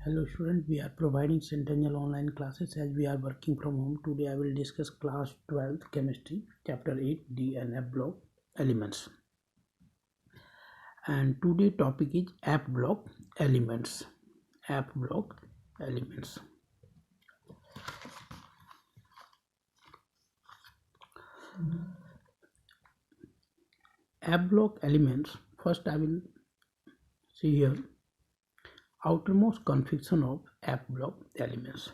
Hello student, we are providing Centennial online classes as we are working from home. Today I will discuss class 12th chemistry chapter 8 D and F block elements. And today topic is F block elements. F block elements. F block elements. First I will see here outermost configuration of F block elements.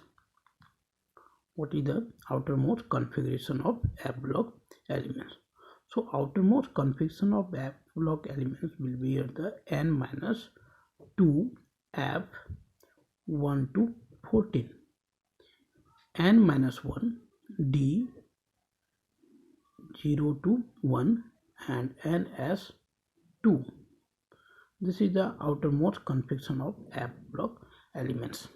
What is the outermost configuration of F block elements? So outermost configuration of F block elements will be here the n-2 F1 to 14, n-1 D 0 to 1 and ns2. This is the outermost configuration of F block elements.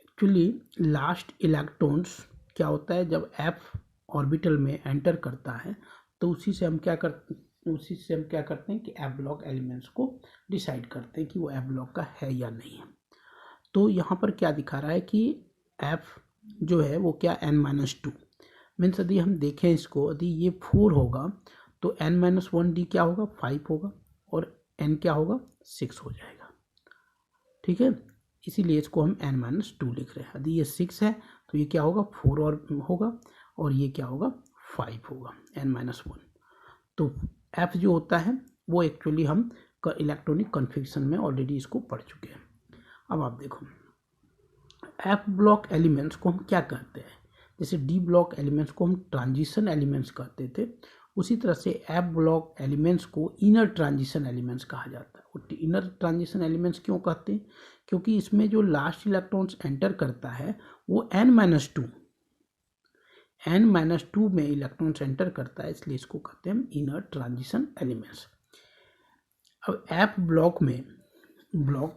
Actually last electrons क्या होता है जब f orbital में enter करता है तो उसी से हम क्या करते हैं कि f ब्लॉक एलिमेंट्स को डिसाइड करते हैं कि वो f ब्लॉक का है या नहीं है। तो यहाँ पर क्या दिखा रहा है कि f जो है वो क्या n-2 मीन्स यदि हम देखें इसको, यदि ये 4 होगा तो n-1 d क्या होगा 5 होगा और n क्या होगा 6 हो जाएगा। ठीक है, इसीलिए इसको हम n-2 लिख रहे हैं। यदि ये 6 है तो ये क्या होगा 4 और होगा और ये क्या होगा 5 होगा n-1। तो f जो होता है वो एक्चुअली हम इलेक्ट्रॉनिक कन्फिग्रेशन में ऑलरेडी इसको पढ़ चुके हैं। अब आप देखो f ब्लॉक एलिमेंट्स को हम क्या कहते हैं, जैसे d ब्लॉक एलिमेंट्स को हम ट्रांजिशन एलिमेंट्स कहते थे, उसी तरह से f ब्लॉक एलिमेंट्स को इनर ट्रांजिशन एलिमेंट्स कहा जाता है। इनर ट्रांजिशन एलिमेंट्स क्यों कहते हैं, क्योंकि इसमें जो लास्ट इलेक्ट्रॉन्स एंटर करता है वो n-2 में इलेक्ट्रॉन्स एंटर करता है, इसलिए इसको कहते हैं इनर ट्रांजिशन एलिमेंट्स। अब f ब्लॉक में ब्लॉक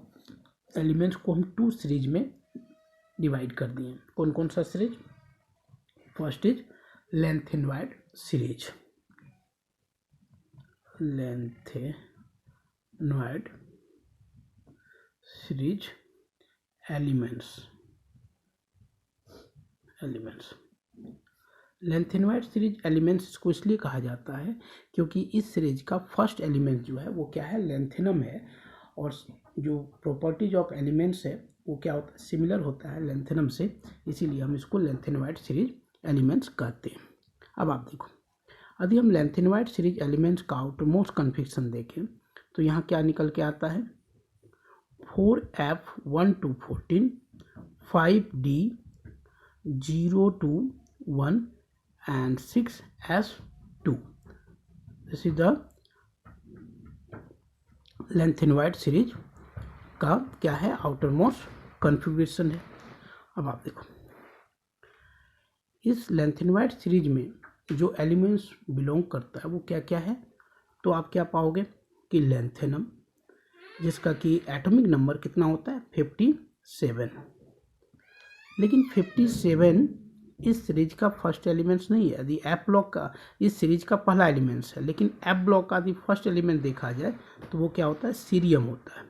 एलिमेंट्स को हम 2 सीरीज में डिवाइड कर दिए। कौन कौन सा series? First is lanthanoid series, lanthanoid series elements. Lanthanoid series elements इसको इसलिए कहा जाता है क्योंकि इस सीरीज का फर्स्ट एलिमेंट जो है वो क्या है लेंथेनम है, और जो प्रॉपर्टीज ऑफ एलिमेंट्स है वो क्या होता है सिमिलर होता है लेंथेनम से, इसीलिए हम इसको लेंथेनॉइड सीरीज एलिमेंट्स कहते हैं। अब आप देखो, यदि हम लेंथेनॉइड सीरीज एलिमेंट्स का आउटरमोस्ट कन्फिग्रेशन देखें तो यहाँ क्या निकल के आता है 4F1 to 14, 5D 0 to 1 and 6S2. This is the lanthanoid series का क्या है आउटरमोस्ट कन्फिग्रेशन है। अब आप देखो इस लेंथेनॉइड सीरीज में जो एलिमेंट्स बिलोंग करता है वो क्या क्या है, तो आप क्या पाओगे कि लेंथेनम जिसका कि एटॉमिक नंबर कितना होता है 57, लेकिन 57 इस सीरीज का फर्स्ट एलिमेंट्स नहीं है। यदि एफ ब्लॉक का इस सीरीज का पहला एलिमेंट्स है, लेकिन एफ ब्लॉक का यदि फर्स्ट एलिमेंट देखा जाए तो वो क्या होता है सीरियम होता है,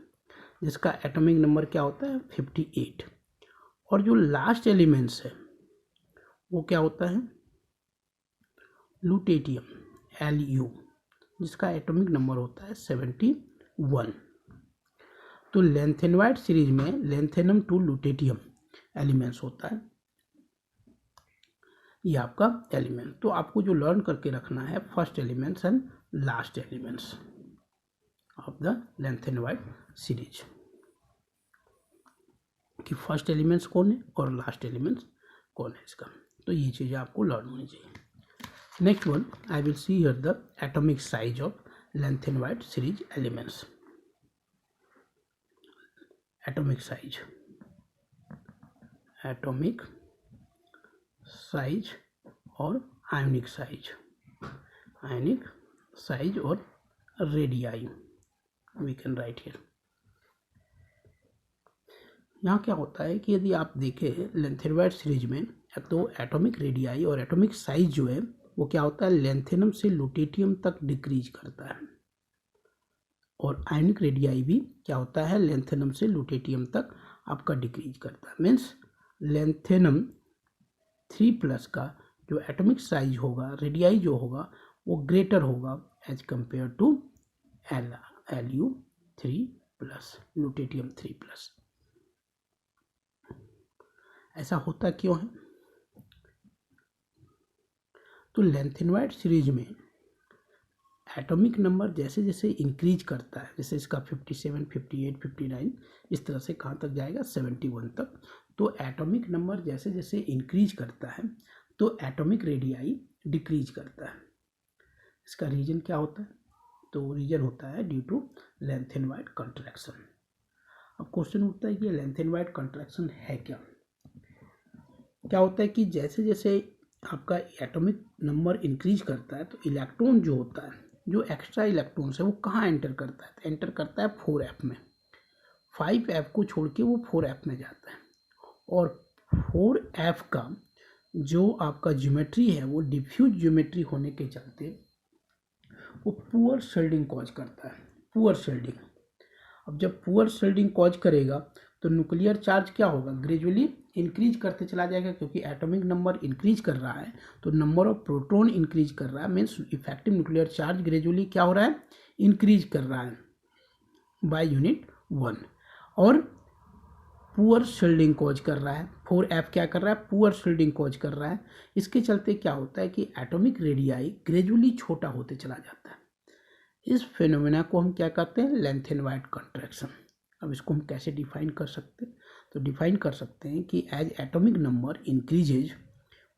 जिसका एटॉमिक नंबर क्या होता है 58। और जो लास्ट एलिमेंट्स है वो क्या होता है लुटेटियम Lu, जिसका एटॉमिक नंबर होता है 71। तो लेंथेनॉइड सीरीज में लेंथेनम टू लुटेटियम एलिमेंट्स होता है, ये आपका एलिमेंट। तो आपको जो लर्न करके रखना है first elements and last elements of the lanthanoid series, कि फर्स्ट एलिमेंट्स कौन है और लास्ट एलिमेंट्स कौन है इसका। तो ये चीज़ें आपको लर्न होनी चाहिए। Next one I will see here the atomic size of lanthanoid series elements. Atomic size और आयोनिक साइज और radii we can write here. यहाँ क्या होता है कि यदि आप देखें लेंथेनॉइड सीरीज में तो एटॉमिक रेडियाई और एटॉमिक साइज जो है वो क्या होता है लेंथेनम से लुटेटियम तक डिक्रीज करता है। और आयनिक रेडियाई भी क्या होता है, लेंथेनम से लुटेटियम तक आपका डिक्रीज करता है। मीन्स लेंथेनम 3+ का जो एटॉमिक साइज होगा, रेडियाई जो होगा, वो ग्रेटर होगा as compare to Lu3+, lutetium 3+। ऐसा होता क्यों है? तो लेंथेनवाइड सीरीज में एटॉमिक नंबर जैसे जैसे इंक्रीज करता है, जैसे इसका 57, 58, 59, इस तरह से कहाँ तक जाएगा, 71 तक। तो एटॉमिक नंबर जैसे जैसे इंक्रीज करता है तो एटॉमिक रेडियाई डिक्रीज करता है। इसका रीजन क्या होता है? तो रीजन होता है ड्यू टू लेंथेनवाइड कंट्रैक्शन। अब क्वेश्चन उठता है कि लेंथेनवाइड कंट्रैक्शन है क्या? क्या होता है कि जैसे जैसे आपका एटॉमिक नंबर इंक्रीज करता है तो इलेक्ट्रॉन जो होता है, जो एक्स्ट्रा इलेक्ट्रॉन्स है, वो कहाँ एंटर करता है? तो एंटर करता है 4f में। 5f को छोड़ के वो 4f में जाता है। और 4f का जो आपका ज्योमेट्री है वो डिफ्यूज ज्योमेट्री होने के चलते वो पुअर शेल्डिंग कॉज करता है, पुअर शेल्डिंग। अब जब पुअर शेल्डिंग कॉज करेगा तो न्यूक्लियर चार्ज क्या होगा, ग्रेजुअली इंक्रीज करते चला जाएगा, क्योंकि एटॉमिक नंबर इंक्रीज कर रहा है तो नंबर ऑफ प्रोटॉन इंक्रीज कर रहा है। Means effective nuclear charge gradually क्या हो रहा है, इंक्रीज कर रहा है बाय यूनिट 1। और पुअर शेल्डिंग कॉज कर रहा है, 4f क्या कर रहा है, पुअर शेल्डिंग कॉज कर रहा है। इसके चलते क्या होता है कि एटॉमिक रेडियाई ग्रेजुअली छोटा होते चला जाता है। इस फिनोमेना को हम क्या कहते हैं, लेंथेनवाइड कंट्रैक्शन। अब इसको हम कैसे डिफाइन कर सकते हैं? तो डिफाइन कर सकते हैं कि as atomic number increases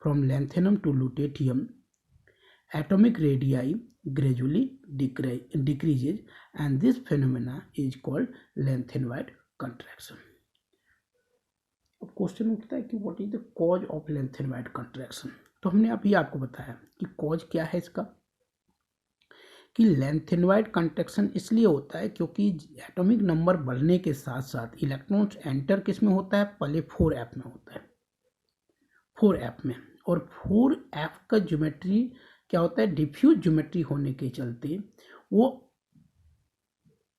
from lanthanum to lutetium, atomic radii gradually decreases and this phenomena is called lengthenwide contraction। अब क्वेश्चन उठता है कि what is the cause of lanthanide contraction. तो हमने अभी आपको बताया कि कॉज क्या है इसका, कि लेंथेनवाइड कंट्रैक्शन इसलिए होता है क्योंकि एटॉमिक नंबर बढ़ने के साथ साथ इलेक्ट्रॉन्स एंटर किस में होता है, पहले 4f में होता है, 4f में। और 4f का ज्योमेट्री क्या होता है, डिफ्यूज ज्योमेट्री होने के चलते वो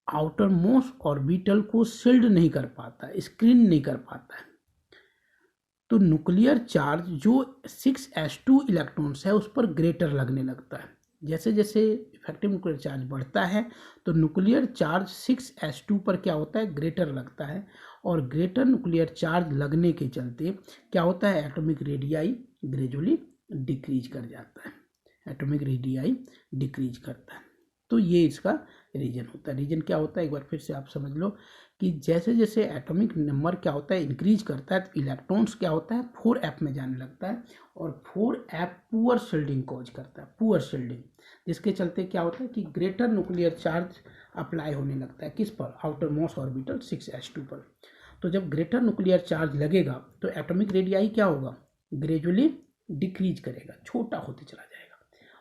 आउटर मोस्ट ऑर्बिटल को शील्ड नहीं कर पाता, स्क्रीन नहीं कर पाता है। तो न्यूक्लियर चार्ज जो 6s2 इलेक्ट्रॉन्स है उस पर ग्रेटर लगने लगता है। जैसे जैसे इफेक्टिव न्यूक्लियर चार्ज बढ़ता है तो न्यूक्लियर चार्ज 6s2 पर क्या होता है, ग्रेटर लगता है। और ग्रेटर न्यूक्लियर चार्ज लगने के चलते क्या होता है, एटॉमिक रेडियाई ग्रेजुअली डिक्रीज कर जाता है, एटॉमिक रेडियाई डिक्रीज करता है। तो ये इसका रीजन होता है। रीजन क्या होता है, एक बार फिर से आप समझ लो कि जैसे जैसे एटॉमिक नंबर क्या होता है, इंक्रीज करता है तो इलेक्ट्रॉन्स क्या होता है, 4f में जाने लगता है। और 4f पुअर शील्डिंग कॉज करता है, पुअर शील्डिंग, जिसके चलते क्या होता है कि ग्रेटर न्यूक्लियर चार्ज अप्लाई होने लगता है किस पर, आउटर मोस्ट ऑर्बिटल 6s2 पर। तो जब ग्रेटर न्यूक्लियर चार्ज लगेगा तो एटॉमिक रेडियाई क्या होगा, ग्रेजुअली डिक्रीज करेगा, छोटा होते चला जाएगा।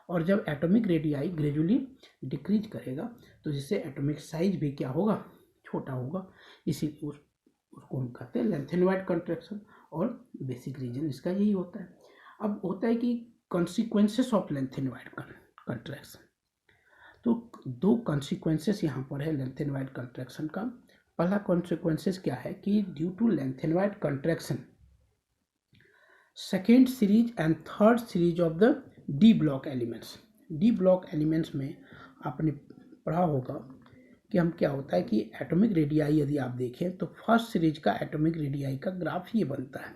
और जब एटॉमिक रेडियाई ग्रेजुअली डिक्रीज करेगा तो जिससे एटॉमिक साइज भी क्या होगा, छोटा होगा। इसीलिए उसको हम कहते हैं लेंथेनवाइड कंट्रैक्शन। और बेसिक रीजन इसका यही होता है। अब होता है कि कॉन्सिक्वेंसेस ऑफ लेंथेनवाइड कंट्रैक्शन। तो दो कॉन्सिक्वेंसेस यहाँ पर है लेंथेनवाइड कंट्रैक्शन का। पहला कॉन्सिक्वेंसेस क्या है कि due to lanthanide contraction second series and third series of the D block elements. D block elements में आपने पढ़ा होगा कि हम क्या होता है कि एटॉमिक रेडियाई यदि आप देखें तो फर्स्ट सीरीज का एटॉमिक रेडियाई का ग्राफ ये बनता है।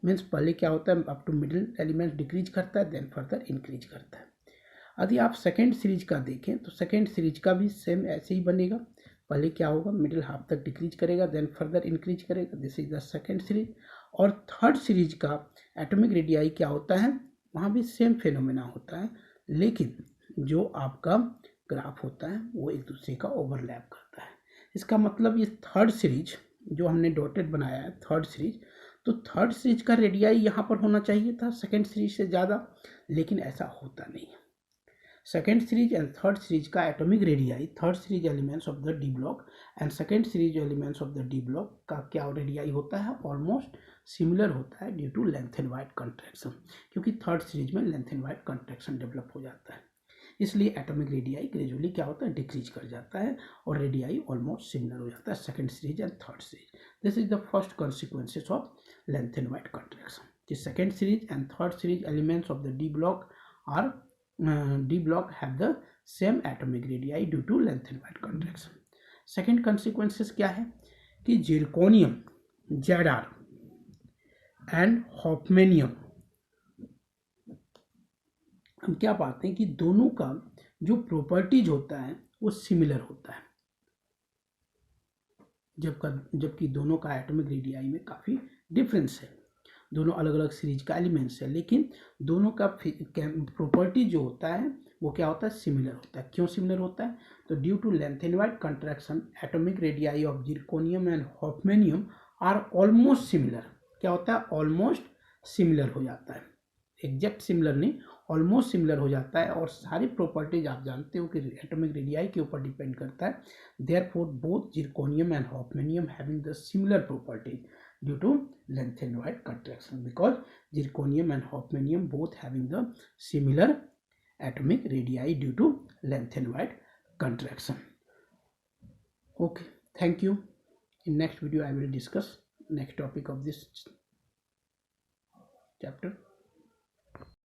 मीन्स पहले क्या होता है, up to middle element decrease करता है, देन फर्दर इंक्रीज करता है। यदि आप सेकेंड सीरीज का देखें तो सेकेंड सीरीज का भी सेम ऐसे ही बनेगा। पहले क्या होगा, मिडिल हाफ तक डिक्रीज करेगा, देन फर्दर इंक्रीज करेगा, this is the second series. और थर्ड सीरीज का एटॉमिक रेडियाई क्या होता है, वहाँ भी सेम फिनोमेना होता है, लेकिन जो आपका ग्राफ होता है वो एक दूसरे का ओवरलैप करता है। इसका मतलब ये थर्ड सीरीज जो हमने डॉटेड बनाया है, थर्ड सीरीज, तो थर्ड सीरीज का रेडियाई यहाँ पर होना चाहिए था सेकेंड सीरीज से ज़्यादा, लेकिन ऐसा होता नहीं है। Second series and third series का atomic radii, third series elements of the D block and second series elements of the D block का क्या रेडियाई होता है, ऑलमोस्ट सिमिलर होता है ड्यू टू लेंथेनवाइड कंट्रैक्शन, क्योंकि थर्ड सीरीज में lanthanide contraction develop हो जाता है। इसलिए एटॉमिक रेडियाई ग्रेजुअली क्या होता है, डिक्रीज कर जाता है और रेडियाई ऑलमोस्ट सिमिलर हो जाता है second series and third series. This is the first consequences of lengthened contraction. The second series and third series elements of the D block are D block have the same atomic radii due to lengthened contraction. Second consequences क्या है कि zirconium Zr and hofmanium हम क्या पाते हैं कि दोनों का जो प्रॉपर्टीज होता है वो सिमिलर होता है, जबकि दोनों का एटॉमिक रेडियाई में काफ़ी डिफरेंस है. दोनों अलग अलग सीरीज का एलिमेंट्स है, लेकिन दोनों का प्रॉपर्टी जो होता है वो क्या होता है, सिमिलर होता है. क्यों सिमिलर होता है, तो due to lengthened contraction atomic radii of zirconium and hafnium are almost similar. क्या होता है, ऑलमोस्ट सिमिलर हो जाता है, एग्जैक्ट सिमिलर नहीं, ऑलमोस्ट सिमिलर हो जाता है. और सारी प्रॉपर्टीज आप जानते हो कि एटॉमिक रेडियाई के ऊपर डिपेंड करता है. Therefore both zirconium and hafnium having the similar properties due to lengthened contraction, because zirconium and hofmanium both having the similar atomic radii due to lengthened contraction. Okay, thank you. In next video I will discuss next topic of this chapter.